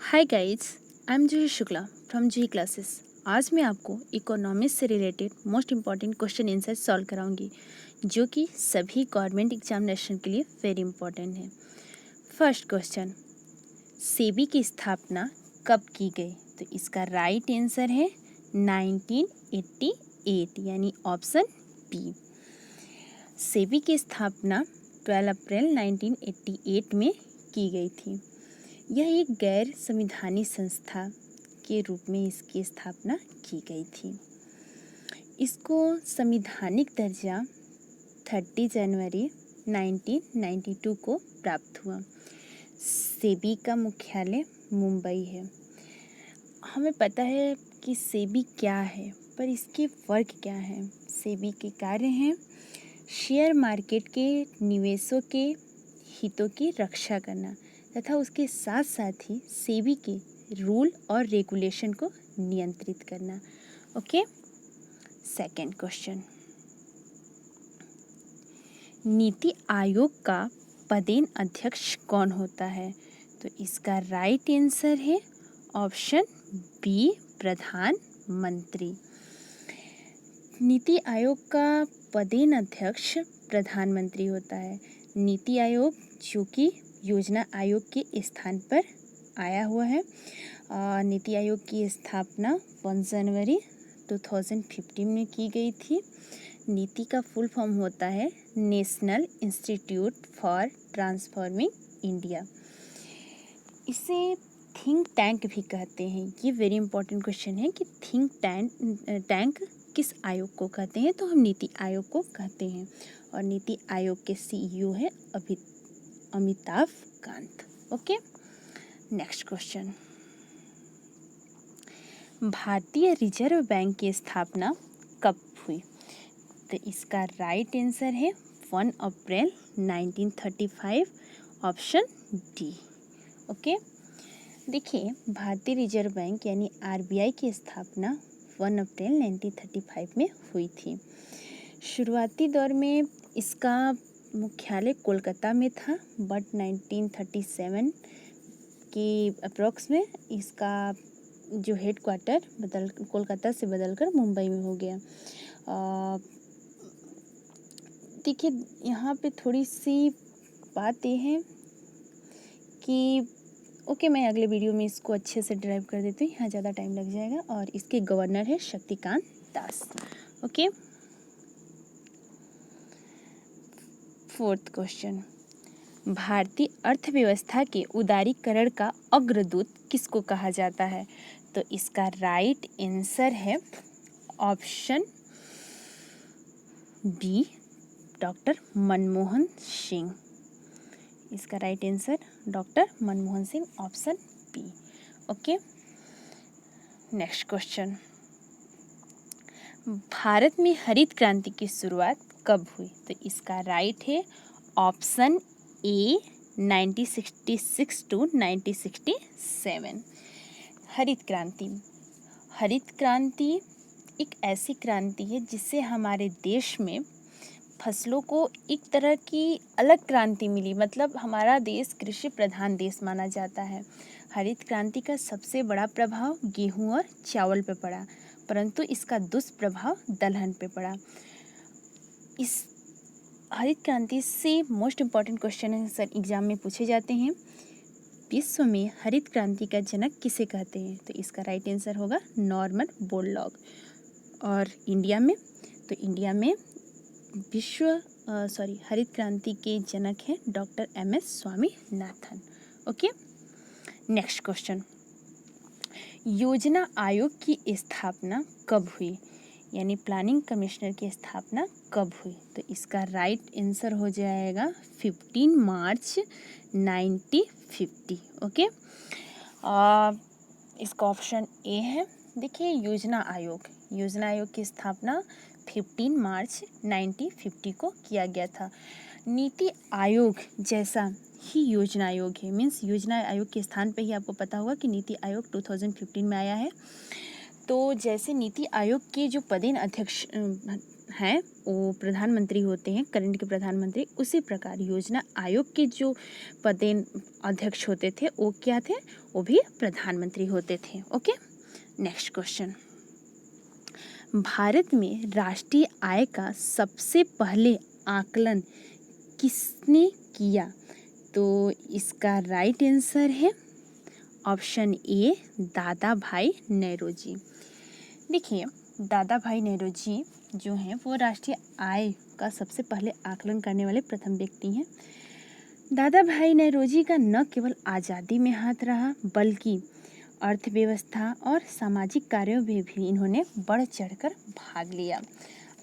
Hi guys, I am Juhi Shukla from Juhi classes. आज मैं आपको इकोनॉमिक्स से related most important question answer solve कराऊंगी, जो कि सभी गवर्नमेंट एग्जामिनेशन के लिए वेरी इंपॉर्टेंट है। फर्स्ट क्वेश्चन, सेबी की स्थापना कब की गई? तो इसका राइट आंसर है 1988, यानी ऑप्शन बी। सेबी की स्थापना 12 अप्रैल 1988 में की गई थी। यह एक गैर संविधानिक संस्था के रूप में इसकी स्थापना की गई थी। इसको संवैधानिक दर्जा 30 जनवरी 1992 को प्राप्त हुआ। सेबी का मुख्यालय मुंबई है। हमें पता है कि सेबी क्या है, पर इसके वर्क क्या हैं। सेबी के कार्य हैं शेयर मार्केट के निवेशों के हितों की रक्षा करना तथा उसके साथ साथ ही सेबी के रूल और रेगुलेशन को नियंत्रित करना। Okay, second question, NITI Aayog का पदेन अध्यक्ष कौन होता है? तो इसका राइट आंसर है ऑप्शन बी, प्रधानमंत्री। नीति आयोग का पदेन अध्यक्ष प्रधानमंत्री होता है। नीति आयोग जो कि योजना आयोग के स्थान पर आया हुआ है। नीति आयोग की स्थापना 1 जनवरी 2015 में की गई थी। नीति का फुल फॉर्म होता है national institute for transforming India. इसे थिंक टैंक भी कहते हैं। ये वेरी इंपॉर्टेंट क्वेश्चन है कि थिंक टैंक किस आयोग को कहते हैं? तो हम नीति आयोग को कहते हैं। और नीति आयोग के सीईओ है Amitabh Kant. Okay, next question, भारतीय रिजर्व बैंक की स्थापना कब हुई? तो इसका राइट आंसर है 1 अप्रैल 1935, ऑप्शन डी। ओके, देखिए, भारतीय रिजर्व बैंक यानी आरबीआई की स्थापना 1 अप्रैल 1935 में हुई थी। शुरुआती दौर में इसका मुख्यालय कोलकाता में था, बट 1937 के अप्रॉक्स में इसका जो हेड क्वार्टर कोलकाता से बदलकर मुंबई में हो गया। देखिए, यहाँ पे थोड़ी सी बात ये है कि ओके, मैं अगले वीडियो में इसको अच्छे से ड्राइव कर देती हूँ, यहाँ ज़्यादा टाइम लग जाएगा। और इसके गवर्नर है Shaktikanta Das. Okay, fourth question, भारतीय अर्थव्यवस्था के उदारीकरण का अग्रदूत किसको कहा जाता है? तो इसका राइट आंसर है option B, doctor Manmohan Singh. इसका right answer doctor Manmohan Singh, option B. Okay, next question, Bharat में हरित क्रांति की शुरुआत कब हुई? तो इसका राइट है ऑप्शन ए, 1966 टू 1967। हरित क्रांति एक ऐसी क्रांति है जिससे हमारे देश में फसलों को एक तरह की अलग क्रांति मिली। मतलब हमारा देश कृषि प्रधान देश माना जाता है। हरित क्रांति का सबसे बड़ा प्रभाव गेहूं और चावल पे पड़ा, परंतु इसका दुष्प्रभाव दलहन पे पड़ा। इस हरित क्रांति से मोस्ट इम्पॉर्टेंट क्वेश्चन एग्जाम में पूछे जाते हैं। विश्व में हरित क्रांति का जनक किसे कहते हैं? तो इसका राइट आंसर होगा नॉर्मन बोरलॉग। और इंडिया में हरित क्रांति के जनक हैं doctor MS Swaminathan. Okay, next question, योजना आयोग की स्थापना कब हुई? यानी प्लानिंग कमिश्नर की स्थापना कब हुई? तो इसका राइट आंसर हो जाएगा 15 मार्च 1950। ओके, इसका ऑप्शन ए है। देखिए, योजना आयोग की स्थापना 15 मार्च 1950 को किया गया था। नीति आयोग जैसा ही योजना आयोग है, मीन्स योजना आयोग के स्थान पे ही आपको पता होगा कि नीति आयोग 2015 में आया है। तो जैसे नीति आयोग के जो पदेन अध्यक्ष हैं वो प्रधानमंत्री होते हैं, करंट के प्रधानमंत्री। उसी प्रकार योजना आयोग के जो पदेन अध्यक्ष होते थे वो क्या थे, वो भी प्रधानमंत्री होते थे। ओके, नेक्स्ट क्वेश्चन, भारत में राष्ट्रीय आय का सबसे पहले आकलन किसने किया? तो इसका राइट आंसर है ऑप्शन ए, दादा भाई नौरोजी। देखिए, दादा भाई नौरोजी जो हैं वो राष्ट्रीय आय का सबसे पहले आकलन करने वाले प्रथम व्यक्ति हैं। दादा भाई नौरोजी का न केवल आज़ादी में हाथ रहा बल्कि अर्थव्यवस्था और सामाजिक कार्यों में भी इन्होंने बढ़ चढ़कर भाग लिया।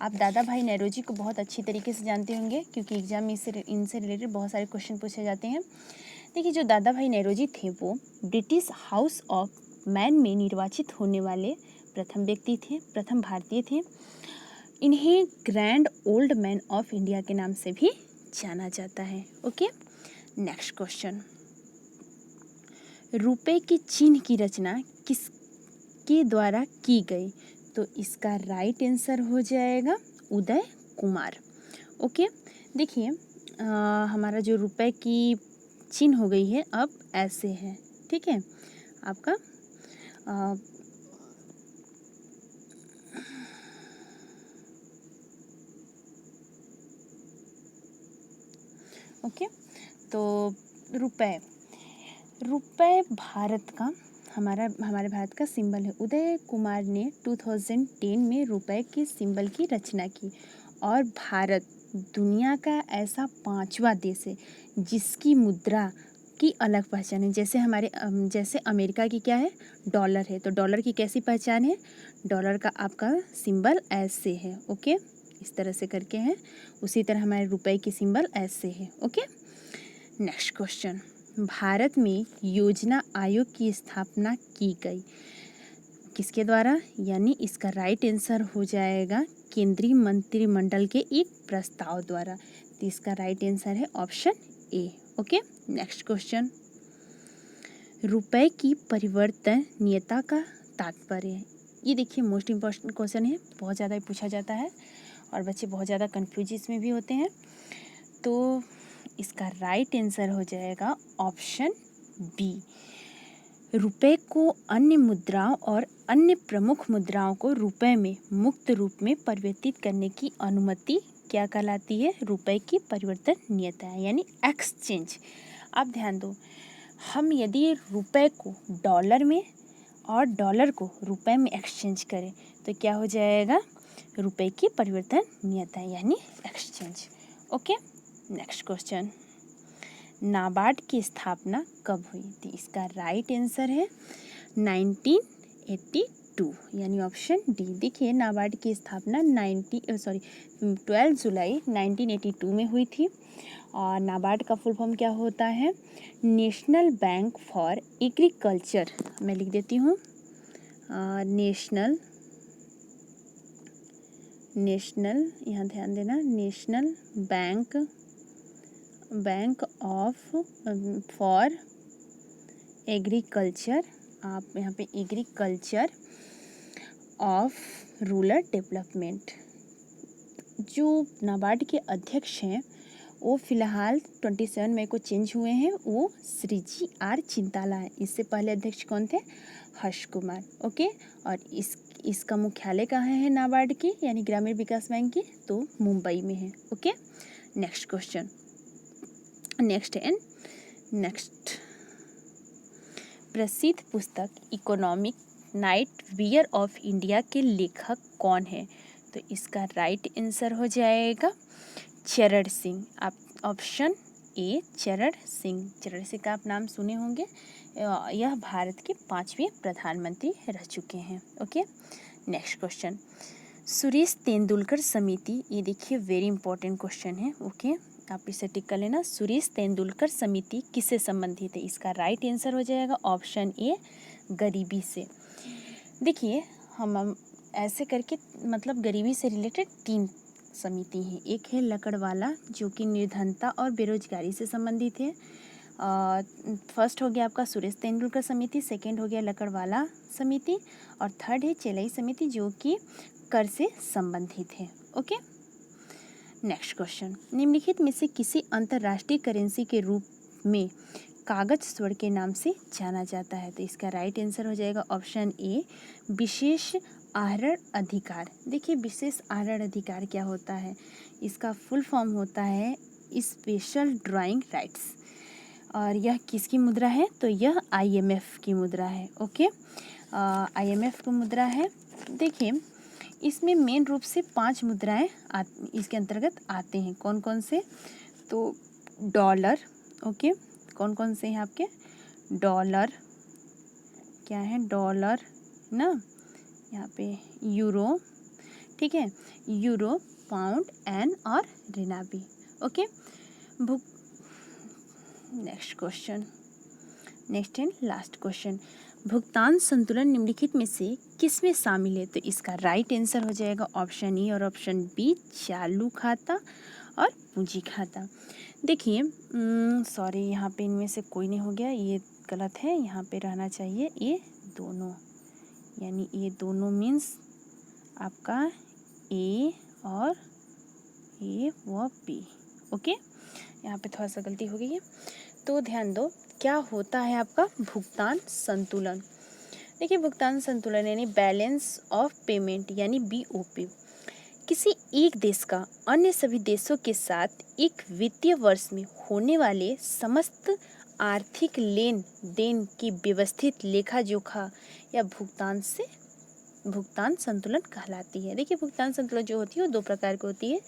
आप दादा भाई नौरोजी को बहुत अच्छी तरीके से जानते होंगे क्योंकि एग्जाम में इनसे रिलेटेड बहुत सारे क्वेश्चन पूछे जाते हैं। देखिए, जो दादा भाई नौरोजी थे वो ब्रिटिश हाउस ऑफ मैन में निर्वाचित होने वाले प्रथम व्यक्ति थे, प्रथम भारतीय थे। इन्हें grand old man of India के नाम से भी जाना जाता है। ओके, नेक्स्ट क्वेश्चन, रुपए के चिन्ह की रचना किसके द्वारा की गई? तो इसका राइट आंसर हो जाएगा उदय कुमार। ओके, देखिए, हमारा जो रुपए की चिन्ह हो गई है अब ऐसे है, ठीक है आपका। ओके, तो रुपए भारत का हमारे भारत का सिंबल है। उदय कुमार ने 2010 में रुपए के सिंबल की रचना की और भारत दुनिया का ऐसा 5वां देश है जिसकी मुद्रा की अलग पहचान है। जैसे अमेरिका की क्या है, डॉलर है, तो डॉलर की कैसी पहचान है, डॉलर का आपका सिंबल ऐसे है। ओके, इस तरह से करके है, उसी तरह हमारे रुपए की सिंबल ऐसे है। ओके, नेक्स्ट क्वेश्चन, भारत में योजना आयोग की स्थापना की गई किसके द्वारा? यानी इसका राइट आंसर हो जाएगा केंद्रीय मंत्रिमंडल के एक प्रस्ताव द्वारा। तो इसका राइट आंसर है option A. Okay, next question, रुपए की परिवर्तनीयता का तात्पर्य। ये देखिए मोस्ट इम्पोर्टेंट क्वेश्चन है, बहुत ज़्यादा पूछा जाता है और बच्चे बहुत ज़्यादा कन्फ्यूज इसमें भी होते हैं। तो इसका राइट आंसर हो जाएगा ऑप्शन बी, रुपए को अन्य मुद्राओं और अन्य प्रमुख मुद्राओं को रुपए में मुक्त रूप में परिवर्तित करने की अनुमति क्या कहलाती है? रुपए की परिवर्तनीयता है, यानी एक्सचेंज। आप ध्यान दो, हम यदि रुपए को डॉलर में और डॉलर को रुपए में एक्सचेंज करें तो क्या हो जाएगा? रुपए की परिवर्तनीयता यानी exchange. Okay, next question, NABARD की स्थापना कब हुई थी? इसका राइट आंसर है 1982 यानी ऑप्शन डी। देखिए, नाबार्ड की स्थापना 12 जुलाई 1982 में हुई थी और नाबार्ड का फुल फॉर्म क्या होता है? National bank for agriculture. मैं लिख देती हूँ, नेशनल यहाँ ध्यान देना, national bank of for agriculture. आप यहाँ पे एग्रीकल्चर ऑफ रूरल डेवलपमेंट। जो नाबार्ड के अध्यक्ष हैं वो फ़िलहाल 27 मई को चेंज हुए हैं, वो श्री जी आर चिंताला है। इससे पहले अध्यक्ष कौन थे? हर्ष कुमार। ओके, और इसका मुख्यालय कहाँ है नाबार्ड की यानी ग्रामीण विकास बैंक की? तो मुंबई में है। ओके, नेक्स्ट क्वेश्चन, नेक्स्ट प्रसिद्ध पुस्तक economic night wear off India के लेखक कौन है? तो इसका राइट आंसर हो जाएगा चरण सिंह। आप ऑप्शन ए, चरण सिंह का आप नाम सुने होंगे। यह भारत के 5वें प्रधानमंत्री रह चुके हैं। Okay, next question, Suresh Tendulkar समिति। ये देखिए वेरी इंपॉर्टेंट क्वेश्चन है। ओके, आप इसे टिक कर लेना। सुरेश तेंदुलकर समिति किससे संबंधित है? इसका राइट आंसर हो जाएगा ऑप्शन ए, गरीबी से। देखिए, हम ऐसे करके मतलब गरीबी से रिलेटेड 3 समिति है। एक है लकड़वाला जो कि निर्धनता और बेरोजगारी से संबंधित है। फर्स्ट हो गया आपका सुरेश तेंदुलकर समिति, सेकंड हो गया लकड़वाला समिति और थर्ड है चेलई समिति जो कि कर से संबंधित है। ओके। नेक्स्ट क्वेश्चन, निम्नलिखित में से किसी अंतर्राष्ट्रीय करेंसी के रूप में कागज स्वर्ण के नाम से जाना जाता है? तो इसका राइट आंसर हो जाएगा ऑप्शन ए, विशेष आहरण अधिकार। देखिए विशेष आहरण अधिकार क्या होता है, इसका फुल फॉर्म होता है स्पेशल ड्राइंग राइट्स। और यह किसकी मुद्रा है? तो यह IMF की मुद्रा है। ओके, IMF की मुद्रा है। देखिए इसमें मेन रूप से 5 मुद्राएं इसके अंतर्गत आते हैं। कौन कौन से? तो डॉलर, ओके, कौन कौन से हैं आपके? डॉलर, क्या है? डॉलर ना, यहाँ पे यूरो, ठीक है, यूरो, पाउंड, एन और renminbi. Okay, next question, next and last question, भुगतान संतुलन निम्नलिखित में से किस में शामिल है? तो इसका राइट आंसर हो जाएगा ऑप्शन ए और ऑप्शन बी, चालू खाता और पूंजी खाता। देखिए सॉरी, यहाँ पे इनमें से कोई नहीं हो गया, ये गलत है, यहाँ पे रहना चाहिए ये दोनों, यानी ये दोनों मीन्स आपका ए और ए व बी। ओके, यहाँ पे थोड़ा सा गलती हो गई है, तो ध्यान दो क्या होता है आपका भुगतान संतुलन। देखिए भुगतान संतुलन यानी बैलेंस ऑफ पेमेंट यानी BOP किसी एक देश का अन्य सभी देशों के साथ एक वित्तीय वर्ष में होने वाले समस्त आर्थिक लेन देन की व्यवस्थित लेखा जोखा या भुगतान संतुलन कहलाती है। देखिए भुगतान संतुलन जो होती है वो 2 प्रकार की होती है,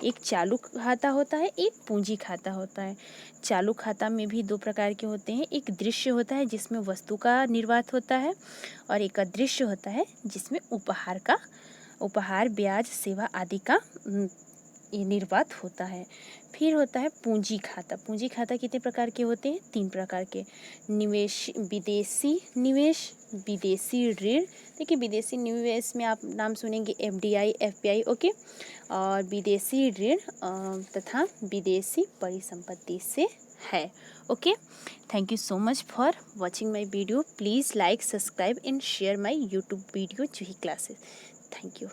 एक चालू खाता होता है, एक पूंजी खाता होता है। चालू खाता में भी 2 प्रकार के होते हैं, एक दृश्य होता है जिसमें वस्तु का निर्वात होता है और एक अदृश्य होता है जिसमें उपहार, ब्याज, सेवा आदि का ये निर्वात होता है। फिर होता है पूंजी खाता। पूंजी खाता कितने प्रकार के होते हैं? 3 प्रकार के, निवेश, विदेशी निवेश, विदेशी ऋण। देखिए विदेशी निवेश में आप नाम सुनेंगे FDI, FPI, ओके, और विदेशी ऋण तथा विदेशी परिसंपत्ति से है। Okay, thank you so much for watching my video. Please like, subscribe and share my YouTube video Juhi classes. Thank you.